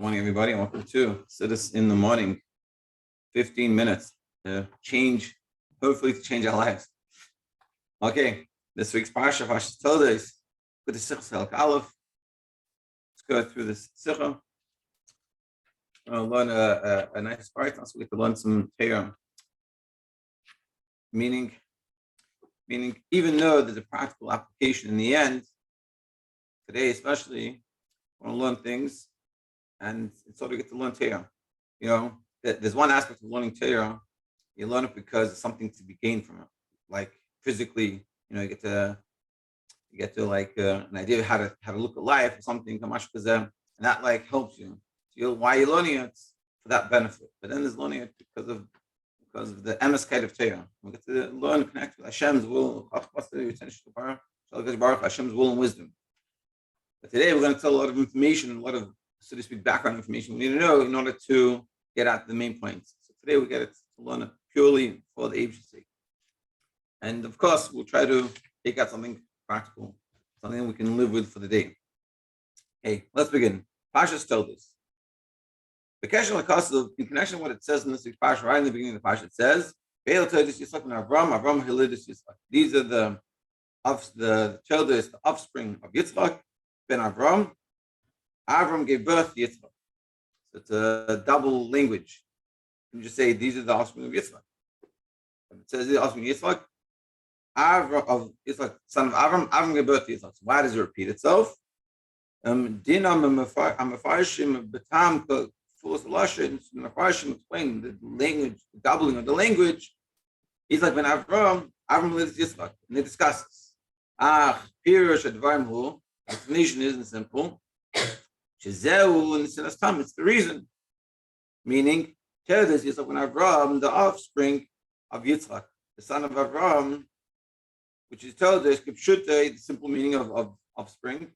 Morning, everybody. Welcome to Siddur in the morning. 15 minutes to change, hopefully to change our lives. Okay, this week's parsha, Toldos, with the Sikha Aleph. Let's go through this Sikha. We'll learn a nice part. Also, we get to learn some Torah. Meaning, even though there's a practical application in the end, today especially, we want to learn things, and it's sort of get to learn Torah. You know, there's one aspect of learning Torah. You learn it because there's something to be gained from it, like physically. You know, you get to like an idea of how to look at life or something, and that like helps you. So why you're learning it for that benefit, but then there's learning it because of the emes of Torah. We get to learn and connect with Hashem's will, Hashem's will and wisdom. But today we're going to tell a lot of information, a lot of, so to speak, background information we need to know in order to get at the main points. So today we get it to learn it purely for the Abish's sake. And of course, we'll try to take out something practical, something we can live with for the day. Okay, let's begin. Parshas Toldos. In connection with what it says in this week's Parsha, right in the beginning of the Parsha, it says, these are the Toldos, the offspring of Yitzchak, ben Avram. Avram gave birth to Yitzchak. So it's a double language. You can just say these are the offspring of Yitzchak. If it says the offspring of Yitzchak, Yitzchak, son of Avram, Avram gave birth to Yitzchak. So why does it repeat itself? Explain the language, the doubling of the language. He's like when Avram lives Yitzchak, and they discuss this. Pirush advarim hu. Explanation isn't simple. It's the reason. Meaning, Toldos is when Avram, the offspring of Yitzchak, the son of Avram, which is Toldos, the simple meaning of offspring,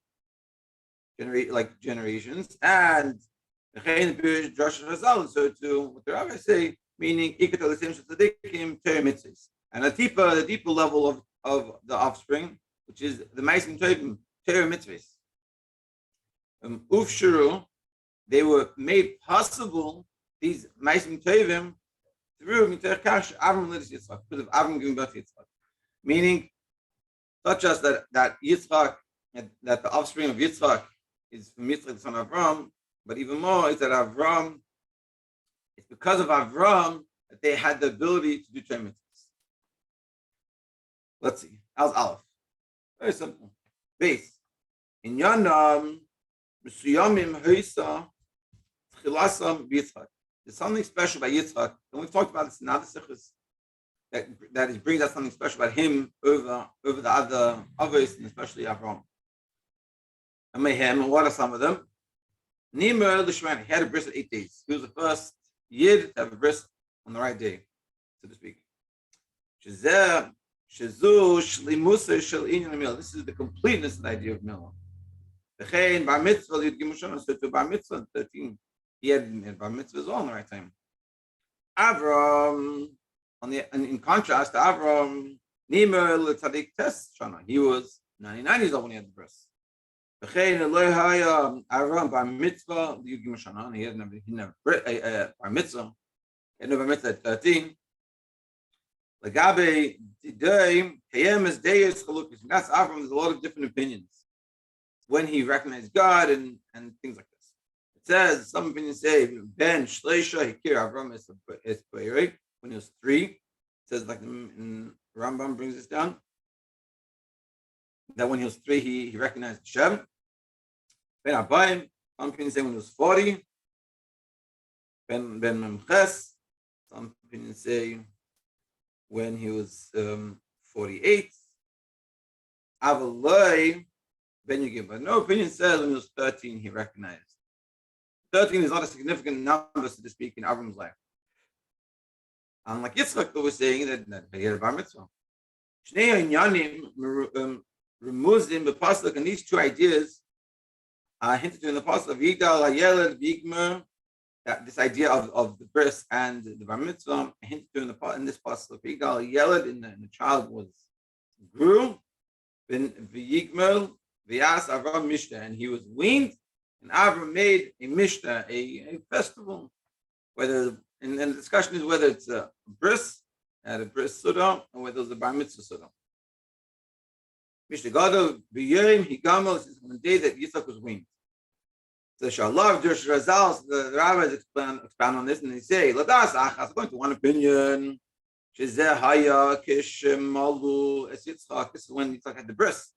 like generations, and so to what the rabbis say, meaning and the deeper level of the offspring, which is the Ma'asim Tovim, Torah mitzvahs. Ufshuru, they were made possible, these Ma'asim Tovim, through Miter Kash Avram Lidus Yitzchak, because of Avram giving birth to Yitzchak. Meaning, not just that Yitzchak, that the offspring of Yitzchak is from Yitzchak, the son of Avram, but even more is that Avram, it's because of Avram that they had the ability to do Torah mitzvahs. Let's see. How's Aleph? Very simple. Base. In Yonam, Mesuyamim Hoisa, Chilasam Yitzchak. There's something special about Yitzchak, and we've talked about this in other sikhs, that it brings out something special about him over the other others, and especially Avram. And Mehem, and what are some of them? Nimer Lishman, he had a bris at 8 days. He was the first Yid to have a bris on the right day, so to speak. This is the completeness of the idea of Milah. The bar mitzvah, you'd give Mushana, so to bar mitzvah 13. He had bar mitzvah as well on the right time. Avram, in contrast to Avram, Nimer L'Tzadik Tes Shana, he was 99 years old when he had the bris. Avram bar mitzvah, you'd give Mushana, he never bar mitzvah. He had no bar mitzvah at 13. Lagabe today, Kayem is Deus Chalukis. That's Avram. There's a lot of different opinions when he recognized God and things like this. It says some opinions say Ben Shleisha Hikir Avram is when he was 3. It says like in Rambam brings this down that when he was 3 he recognized Hashem. Ben Abayim, some opinions say when he was 40. Ben Memches, some opinions say when he was 48. Avaloi, Ben Yugim. But no opinion says when he was 13 he recognized. 13 is not a significant number, so to speak, in Avram's life. Unlike Yitzchak, who was saying that he had a bar mitzvah. Shnei Inyanim remuzim b'pasuk, and these two ideas are hinted to in the pasuk of Yigdal Hayeled V'Yigmer. That this idea of the bris and the bar mitzvah hinted to in this pasuk of Yigdal Hayeled, and the child grew, ben V'Yigmer V'Yas Avram Mishta, and he was weaned And Avram made a mishta, a festival, whether, and the discussion is whether it's a bris, at a bris suda, or whether it's a bar mitzvah suda. Mishta Gadol, B'yom Higamo, is on the day that Yitzchak was weaned. So Shalom, Josh Razal, the rabbis expand on this, and they say, Ladas Achas, according to one opinion, Shezeh Haya Kish Malu Es Yitzchak. This is when Yitzchak had the bris.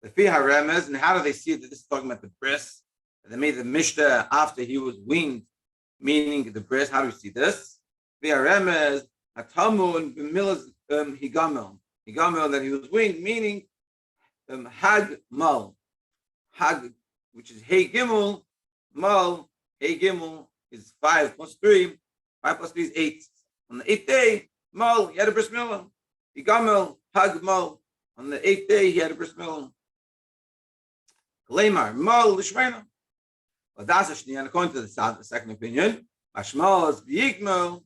The Fi HaRemez, and how do they see that this is talking about the bris? They made the mishta after he was weaned, meaning the bris. How do we see this? Fi HaRemez, Hatamu and B'milas Higamel. Higamel, that he was weaned, meaning Hag Mal. Hag, which is Hey Gimel, Mal, Hey Gimel is 5 plus 3. 5 plus 3 is 8. On the 8th day, Mal, he had a bris milah. Higamel, Hag Mal. On the 8th day, he had a bris milah. Kalemar, Mal, Lishmena. Well, that's according to the second opinion. Ashmal is V'yikmel.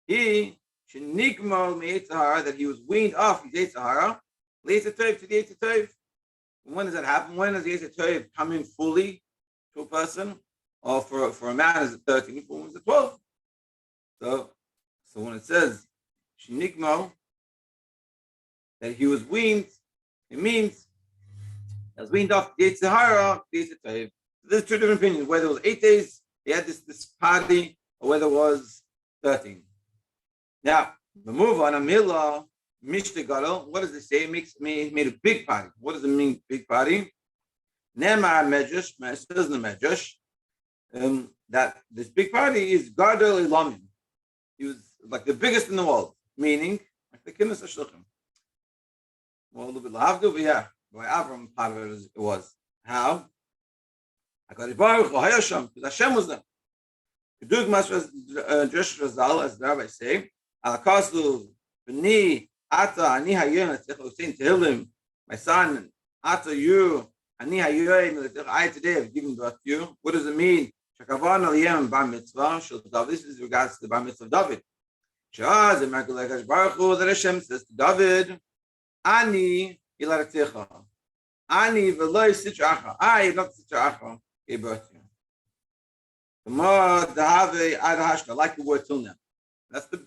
He, Shenikmel Me'etzahara, that he was weaned off his Eitzahara. Le'etzah to the Eitzah. When does that happen? When does the Eitzah come in fully to a person? Or for a man is it 13, for a woman is it 12. So when it says Shenikmel, that he was weaned, it means he was weaned off the Eitzahara, the Eitzah. There's two different opinions, whether it was 8 days, he had this party, or whether it was 13. Now, the move on Amila, Mishta Gadol, what does it say? It made a big party. What does it mean, big party? Nemar Medrash, says in the Medrash, that this big party is Gadol Ilamin. He was like the biggest in the world, meaning like the Kinnis HaShluchim. Well, a little bit Lahavdu, but yeah, by Avram part of it was. How? HaKadosh Baruch Hu Hayasham, because Hashem was there. Kedugmas Josh Razal, as the rabbis say, Alakasu B'ni Ata Ani Hayom Letzich saying to Tehillim, my son, Ata you Ani Hayom Letzich, I today have given birth to you. What does it mean? Shakavan Aliyam Bar Mitzvah Shel David. This is regards to the Bar Mitzvah of David. Shaz and HaKadosh Baruch Hu, that Hashem says to David, Ani Ilaratzicha, Ani V'loi Sitracha, I not Sitracha. Gave birth to you. Like the word till now. That's the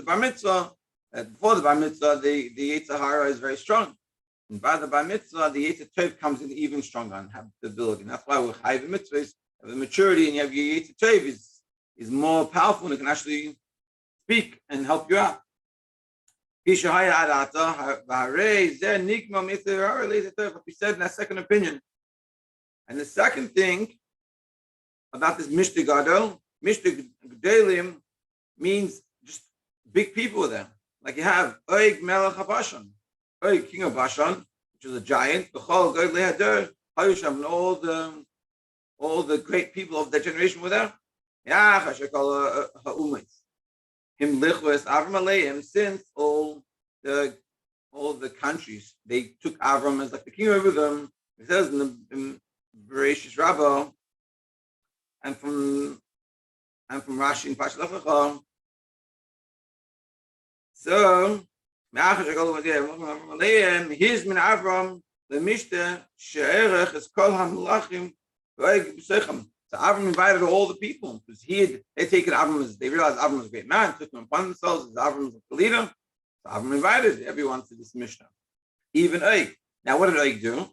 bar mitzvah. Before the bar mitzvah, the Yetzirah is very strong. And by the bar mitzvah, the Yetzer Tov comes in even stronger and have the ability. And that's why with high mitzvahs, have the maturity, and you have your Yetzer Tov is more powerful and it can actually speak and help you out. He said in that second opinion. And the second thing about this Mishta Gadol, Mishta Gedolim means just big people there. Like you have Oig Melech HaBashan, Oig, king of Bashan, which is a giant, B'chol Gog Lehader, Hayusham, and all the great people of that generation were there. Yach Hashekal Ha'umitz. Him Lichwes Avram Aleim, since all the countries, they took Avram as like the king over them. It says in Bereshis Rabbah, and from Rashi and Pash Lechacha. So, here's min Avram the Mishta she'erech es kol hamulachim v'oig b'sechem. So Avram invited all the people because they taken Avram as they realized Avram was a great man, took him upon themselves as Avram was the leader. So Avram invited everyone to this Mishnah, even Oig. Now, what did Oig do?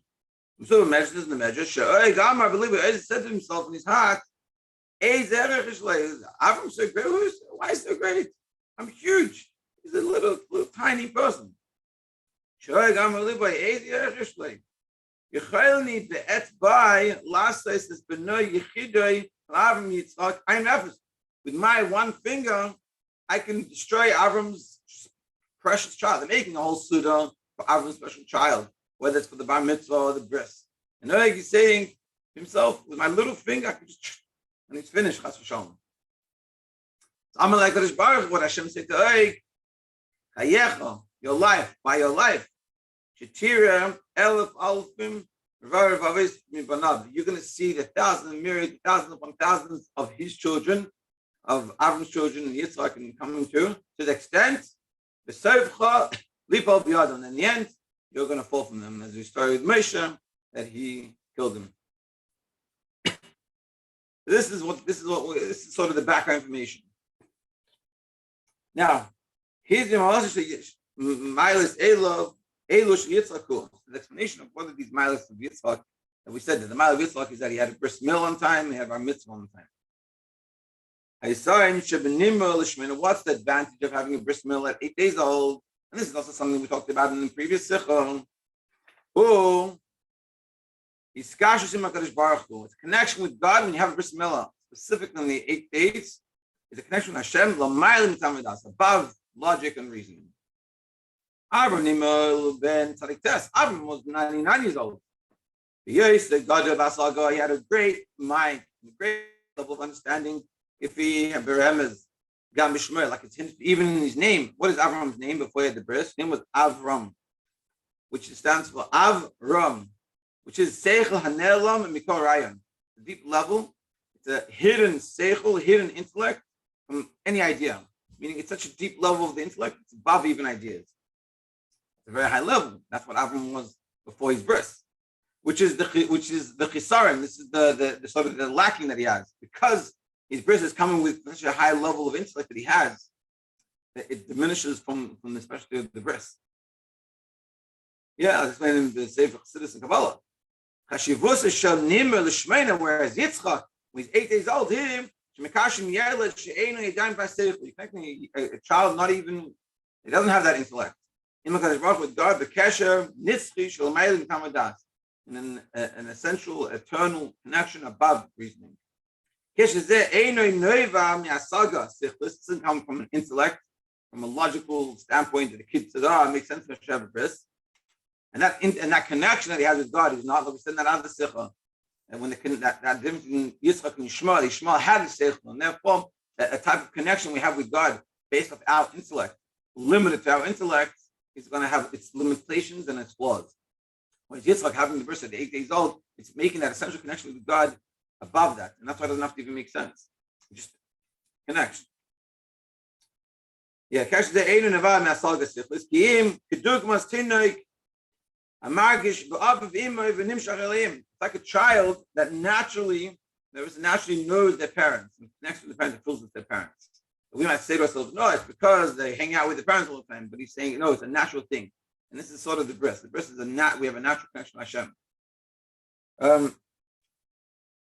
So the Medrash in the Medrash, Oig Amar believe said to himself in his heart, Avram so great. Why is so great? I'm huge. He's a little tiny person. Oig Amar believe Yechelni be'et by last says this benoy yechidoi Avram Yitzchak. I'm nefesh. With my one finger, I can destroy Avram's precious child. They're making a whole suda for Avram's special child, whether it's for the bar mitzvah or the bris. And Oig is saying to himself, with my little finger, I can just, and it's finished. Chas v'shalom. So I'm like HaKadosh Baruch Hu, what Hashem said to Oig, Chayecha, your life, by your life. Shetira elef alfim revar vavis mibanav. You're going to see the thousands, myriad, thousands upon thousands of his children, of Avram's children, and Yitzchak, and coming to the extent the seifcha lipol b'yadon. In the end, you're going to fall from them, as we started with Moshe, that he killed him. This is sort of the background information. Now, here's the Milas Elov, Elush Yitzchaku. The explanation of what are these Milas of Yitzchak. And we said that the Mile of Yitzchak is that he had a bris mill on time, he had bar mitzvah on time. I saw him, what's the advantage of having a bris mill at 8 days old? And this is also something we talked about in the previous Sichon. Oh, it's a connection with God when you have a bris milah, specifically in the 8 days. It's a connection with Hashem, above logic and reasoning. Avram was 99 years old. Yes, the God of Asaga, he had a great mind, a great level of understanding. If he had Beremez, Gam Bishmer, like it's even in his name. What is Avram's name before he had the bris? His name was Avram, which stands for Avram, which is Seichel Hanelam and Mikor Rayan. The deep level, it's a hidden Seichel, hidden intellect from any idea. Meaning it's such a deep level of the intellect, it's above even ideas. It's a very high level. That's what Avram was before his bris. Which is the chisaron. This is the sort of the lacking that he has, because his bris is coming with such a high level of intellect that he has, that it diminishes from the specialty of the bris. Yeah, I'll explain in the Sefer Chassidus and Kabbalah. Chashivus shel nimer l'shmeina, whereas Yitzchak, when he's 8 days old, him shemekashim yeled she'einu yadayim v'aseichel. A child, not even, he doesn't have that intellect. In Hakadosh Baruch with God, the kesher nitzchi shel ma'il mitamadas. And an essential, eternal connection above reasoning. This doesn't come from an intellect, from a logical standpoint that the kid says, "Oh, it makes sense for Hashem bris." And that connection that he has with God is not like we said that out of the Sikha. And when that difference between Yitzchak and Yishmael had the Sikha, and therefore a type of connection we have with God based off our intellect, limited to our intellect, is going to have its limitations and its flaws. When Yitzchak having the bris at 8 days old, it's making that essential connection with God above that. And that's why it doesn't have to even make sense. It just connection. Yeah, it's like a child that naturally knows their parents and connects with the parents and feels with their parents. We might say to ourselves, no, it's because they hang out with the parents all the time. But he's saying, no, it's a natural thing. And this is sort of the bris. The bris is we have a natural connection with Hashem.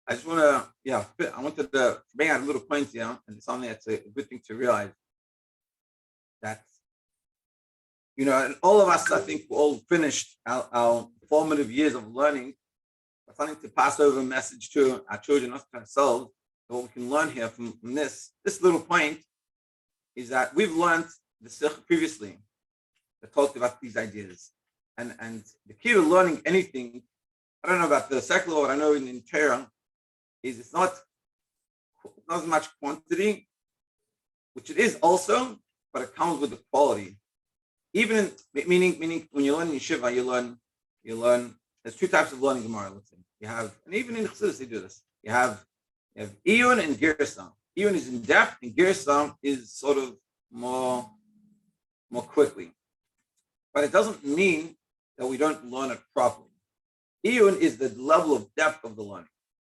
I just want to, I wanted to bring out a little point here, and it's something that's a good thing to realize. That, and all of us, I think, we're all finished our formative years of learning. We're starting to pass over a message to our children, us to ourselves. So what we can learn here from this little point is that we've learned the Sikh previously that talked about these ideas. And the key to learning anything, I don't know about the secular, what I know in Torah, is it's not as much quantity, which it is also, but it comes with the quality. Even meaning when you learn in Yeshiva, you learn, there's two types of learning Gemara, let's say. You have, and even in Chassidus they do this, you have Iyun and Girsam. Iyun is in depth, and Girsam is sort of more quickly. But it doesn't mean that we don't learn it properly. Iyun is the level of depth of the learning.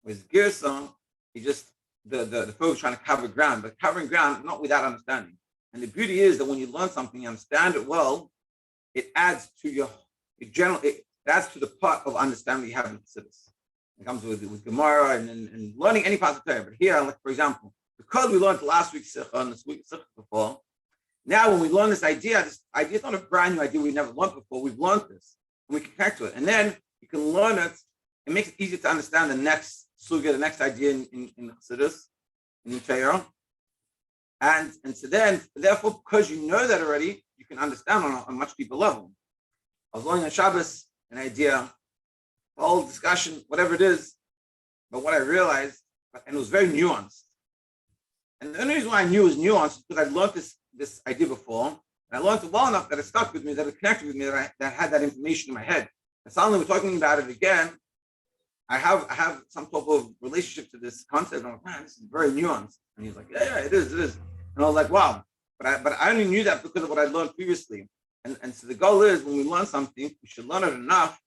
Whereas Girsam is just the folks trying to cover ground, but covering ground not without understanding. And the beauty is that when you learn something, you understand it well, it adds to it adds to the part of understanding you have in Chassidus. It comes with Gemara and learning any part of Torah. But here, like for example, because we learned last week's Sikha and this week's Sikha before, now when we learn this idea is not a brand new idea we never learned before. We've learned this, and we can connect to it. And then you can learn it. It makes it easier to understand the next sugya, the next idea in Chassidus, in Torah. And so then, therefore, because you know that already, you can understand on a much deeper level. I was learning on Shabbos an idea, a whole discussion, whatever it is, but what I realized, and it was very nuanced. And the only reason why I knew it was nuanced is because I learned this idea before, and I learned it well enough that it stuck with me, that it connected with me, that I had that information in my head. And suddenly we're talking about it again. I have some type of relationship to this concept. I'm like, man, this is very nuanced. And he's like, yeah, it is. And I was like, wow. But I only knew that because of what I learned previously. And so the goal is when we learn something, we should learn it enough,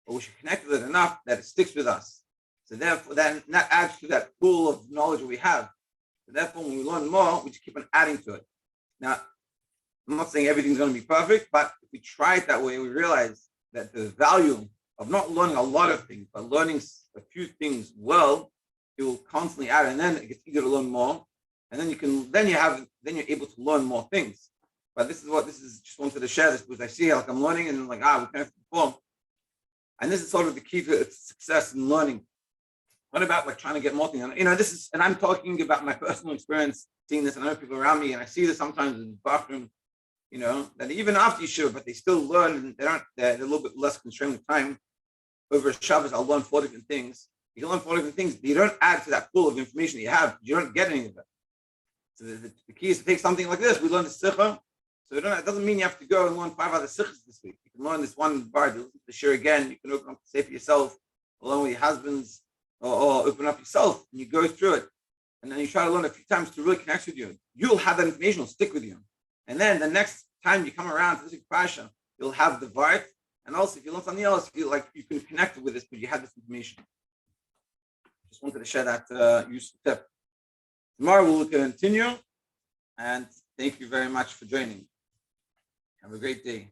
or we should connect with it enough that it sticks with us. So therefore, then that adds to that pool of knowledge that we have. So therefore, when we learn more, we just keep on adding to it. Now, I'm not saying everything's going to be perfect, but if we try it that way, we realize that the value of not learning a lot of things, but learning a few things well, it will constantly add, and then it gets easier to learn more, and then you're able to learn more things. But this is just wanted to share this because I see like I'm learning and I'm like, we can't perform. And this is sort of the key to success in learning. What about like trying to get more things? This is, and I'm talking about my personal experience seeing this, and I know people around me, and I see this sometimes in the bathroom, that even after Shiur, but they still learn, and they're a little bit less constrained with time. Over Shabbos, I'll learn 4 different things. You can learn 4 different things, but you don't add to that pool of information that you have. You don't get any of it. So the key is to take something like this. We learn the Sikha. So it doesn't mean you have to go and learn 5 other Sikhs this week. You can learn this one bar, you listen to the Shiur again. You can open up the Sefer yourself, along with your husbands, or open up yourself, and you go through it. And then you try to learn a few times to really connect with you. You'll have that information, it'll stick with you. And then the next time you come around to this Pasha, you'll have the Vart. And also, if you learn something else, you feel like you can connect with this because you have this information. Just wanted to share that useful tip. Tomorrow we'll continue. And thank you very much for joining. Have a great day.